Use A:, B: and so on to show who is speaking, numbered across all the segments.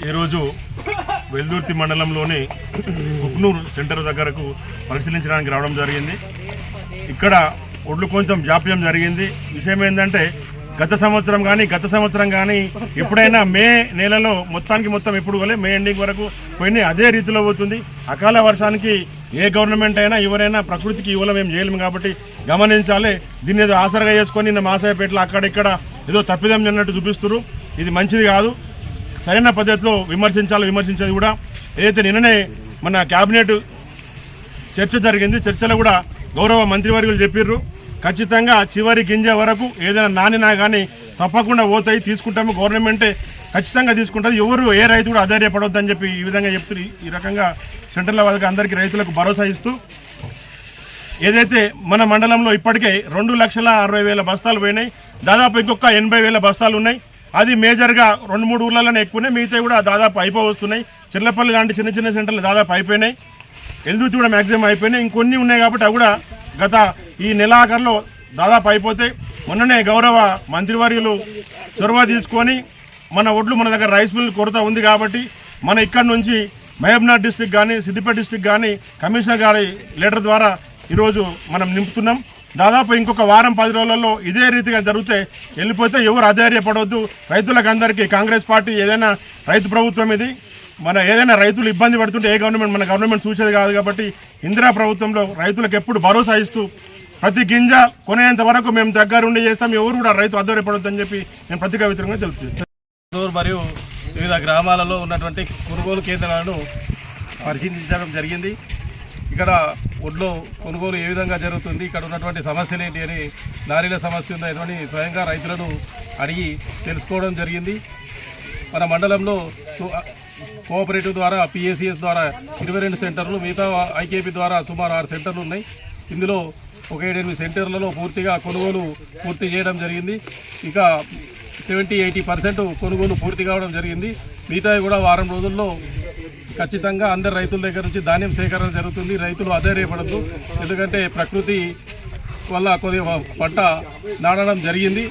A: ఈరోజు వెల్దుర్తి మండలంలోని కుక్నూరు సెంటర్ దగ్గరకు పరిశీలించడానికి రావడం జరిగింది. ఇక్కడ ఒడ్లు కొంచెం జాప్యం జరిగింది. విషయం ఏంటంటే గత సంవత్సరం కానీ ఎప్పుడైనా మే నెలలో మొత్తం ఎప్పుడు మే ఎండింగ్ వరకు పోయినాయి. అదే రీతిలో పోతుంది. అకాల వర్షానికి ఏ గవర్నమెంట్ అయినా ఎవరైనా ప్రకృతికి ఇవ్వడం మేము చేయలేము కాబట్టి గమనించాలి. దీన్ని ఏదో ఆసరగా చేసుకొని నిన్న మాసాయపేటలో అక్కడిక్కడ ఏదో తప్పిదం అన్నట్టు చూపిస్తున్నారు. ఇది మంచిది కాదు. సరైన పద్ధతిలో విమర్శించేది కూడా. ఏదైతే నిన్ననే మన కేబినెట్ చర్చ జరిగింది. చర్చలో కూడా గౌరవ మంత్రివర్యులు చెప్పారు, ఖచ్చితంగా చివరి గింజ వరకు ఏదైనా నానినా కానీ తప్పకుండా పోతాయి, తీసుకుంటాము, గవర్నమెంటే ఖచ్చితంగా తీసుకుంటుంది, ఎవరు ఏ రైతు కూడా ఆధారపడొద్దని చెప్పి ఈ విధంగా చెప్తారు. ఈ రకంగా సెంట్రల్ వాళ్ళకి అందరికీ రైతులకు భరోసా ఇస్తూ ఏదైతే మన మండలంలో ఇప్పటికే 2,60,000 బస్తాలు పోయినాయి. దాదాపు ఇంకొక 80,000 బస్తాలు ఉన్నాయి. అది మేజర్గా 2-3 ఊర్లలోనే ఎక్కువనే, మిగతా కూడా దాదాపు అయిపోవస్తున్నాయి. చిర్లపల్లి లాంటి చిన్న సెంటర్లు దాదాపు అయిపోయినాయి. ఎల్దుర్తి కూడా మ్యాక్సిమం అయిపోయినాయి. ఇంకొన్ని ఉన్నాయి కాబట్టి అవి కూడా గత ఈ నెలాఖరులో దాదాపు అయిపోతాయి. మొన్ననే గౌరవ మంత్రివర్యులు చొరవ తీసుకొని మన ఒడ్లు మన దగ్గర రైస్ మిల్ కొరత ఉంది కాబట్టి మన ఇక్కడ నుంచి మహబూబ్నగర్ డిస్టిక్ కానీ సిద్దిపేట డిస్టిక్ కానీ కమిషనర్ గారి లెటర్ ద్వారా ఈరోజు మనం నింపుతున్నాం. దాదాపు ఇంకొక వారం 10 రోజులలో ఇదే రీతిగా జరిగితే వెళ్ళిపోతే ఎవరు అధైర్యపడవద్దు. రైతులకు అందరికీ కాంగ్రెస్ పార్టీ ఏదైనా రైతు ప్రభుత్వం ఇది. ఏదైనా రైతులు ఇబ్బంది పడుతుంటే మన గవర్నమెంట్ చూసేది కాదు కాబట్టి ఇందిరా ప్రభుత్వంలో రైతులకు ఎప్పుడు భరోసా ఇస్తూ ప్రతి గింజ కొనేంత వరకు మేము దగ్గరుండి చేస్తాం, ఎవరు కూడా రైతు అధైర్యపడొద్దని చెప్పి నేను ప్రతిగా తెలుపుతున్నాను.
B: మరియు వివిధ గ్రామాలలో ఉన్నటువంటి కొనుగోలు కేంద్రాలను పరిశీలించడం జరిగింది. ఇక్కడ ఒడ్లు కొనుగోలు ఏ విధంగా జరుగుతుంది, ఇక్కడ ఉన్నటువంటి సమస్యలు ఏంటి అని, నారీల సమస్య ఉందా అని స్వయంగా రైతులను అడిగి తెలుసుకోవడం జరిగింది. మన మండలంలో కోఆపరేటివ్ ద్వారా పిఎస్సిఎస్ ద్వారా 22 సెంటర్లు, మిగతా ఐకేపీ ద్వారా సుమారు 6 సెంటర్లు ఉన్నాయి. ఇందులో ఒక 7-8 సెంటర్లలో పూర్తిగా కొనుగోలు పూర్తి చేయడం జరిగింది. ఇక 70-80% కొనుగోలు పూర్తి కావడం జరిగింది. మిగతావి కూడా వారం రోజుల్లో ఖచ్చితంగా అందరు రైతుల దగ్గర నుంచి ధాన్యం సేకరణ జరుగుతుంది. రైతులు అధైర్యపడద్దు, ఎందుకంటే ప్రకృతి వల్ల కొద్దిగా పంట నాడడం జరిగింది.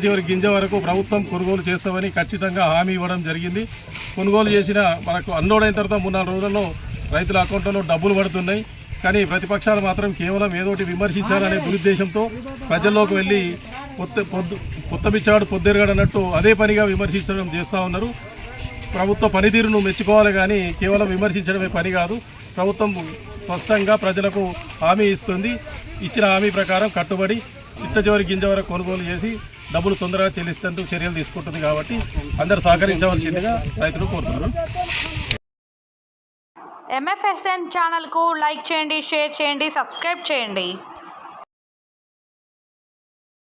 B: చివరి గింజ వరకు ప్రభుత్వం కొనుగోలు చేస్తామని ఖచ్చితంగా హామీ ఇవ్వడం జరిగింది. కొనుగోలు చేసిన మనకు అన్లోడ్ అయిన తర్వాత 3-4 రోజుల్లో రైతుల అకౌంట్లలో డబ్బులు పడుతున్నాయి. కానీ ప్రతిపక్షాలు మాత్రం కేవలం ఏదోటి విమర్శించాలనే దురుద్దేశంతో ప్రజల్లోకి వెళ్ళి పొత్తమిచ్చాడు పొద్దెరగాడు అన్నట్టు అదే పనిగా విమర్శించడం చేస్తూ ఉన్నారు. ప్రభుత్వ పనితీరును మెచ్చుకోవాలి కానీ కేవలం విమర్శించడమే పని కాదు. ప్రభుత్వం స్పష్టంగా ప్రజలకు హామీ ఇస్తుంది. ఇచ్చిన హామీ ప్రకారం కట్టుబడి చివరి గింజ వరకు కొనుగోలు చేసి డబ్బులు తొందరగా చెల్లిస్తేందుకు చర్యలు తీసుకుంటుంది కాబట్టి అందరూ సహకరించవలసిందిగా రైతులు కోరుతున్నారు.
C: MFSN ఛానల్కు లైక్ చేయండి, షేర్ చేయండి, సబ్స్క్రైబ్ చేయండి.